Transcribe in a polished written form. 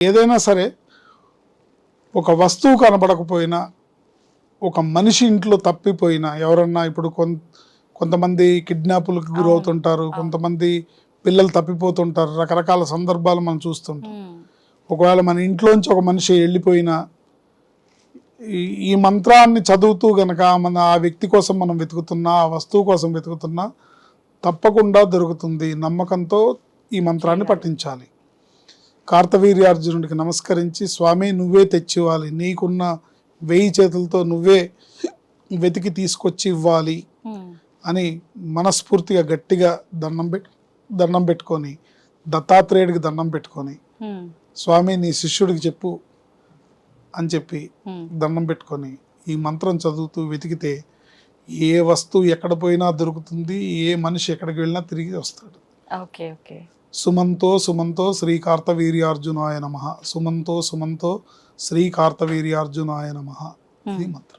ఏదైనా సరే ఒక వస్తువు కనబడకపోయినా, ఒక మనిషి ఇంట్లో తప్పిపోయినా, ఎవరన్నా ఇప్పుడు కొంతమంది కిడ్నాపులకు గురవుతుంటారు, కొంతమంది పిల్లలు తప్పిపోతుంటారు, రకరకాల సందర్భాలు మనం చూస్తుంటాం. ఒకవేళ మన ఇంట్లోంచి ఒక మనిషి వెళ్ళిపోయినా ఈ మంత్రాన్ని చదువుతూ గనక మన ఆ వ్యక్తి కోసం మనం వెతుకుతున్నా, ఆ వస్తువు కోసం వెతుకుతున్నా తప్పకుండా దొరుకుతుంది. నమ్మకంతో ఈ మంత్రాన్ని పఠించాలి. కార్తవీర్యార్జునుడికి నమస్కరించి, స్వామి నువ్వే తెచ్చివ్వాలి, నీకున్న 1000 చేతులతో నువ్వే వెతికి తీసుకొచ్చి ఇవ్వాలి అని మనస్ఫూర్తిగా గట్టిగా దండం పెట్టుకొని, దత్తాత్రేయుడికి దండం పెట్టుకొని, స్వామి నీ శిష్యుడికి చెప్పు అని చెప్పి దండం పెట్టుకొని ఈ మంత్రం చదువుతూ వెతికితే ఏ వస్తువు ఎక్కడ పోయినా దొరుకుతుంది, ఏ మనిషి ఎక్కడికి వెళ్ళినా తిరిగి వస్తాడు. సుమంతో సుమంతో శ్రీ కార్తవీర్యార్జునాయ నమః. సుమంతో సుమంతో శ్రీ కార్తవీర్యార్జునాయ నమః. ఇది మంత్రం.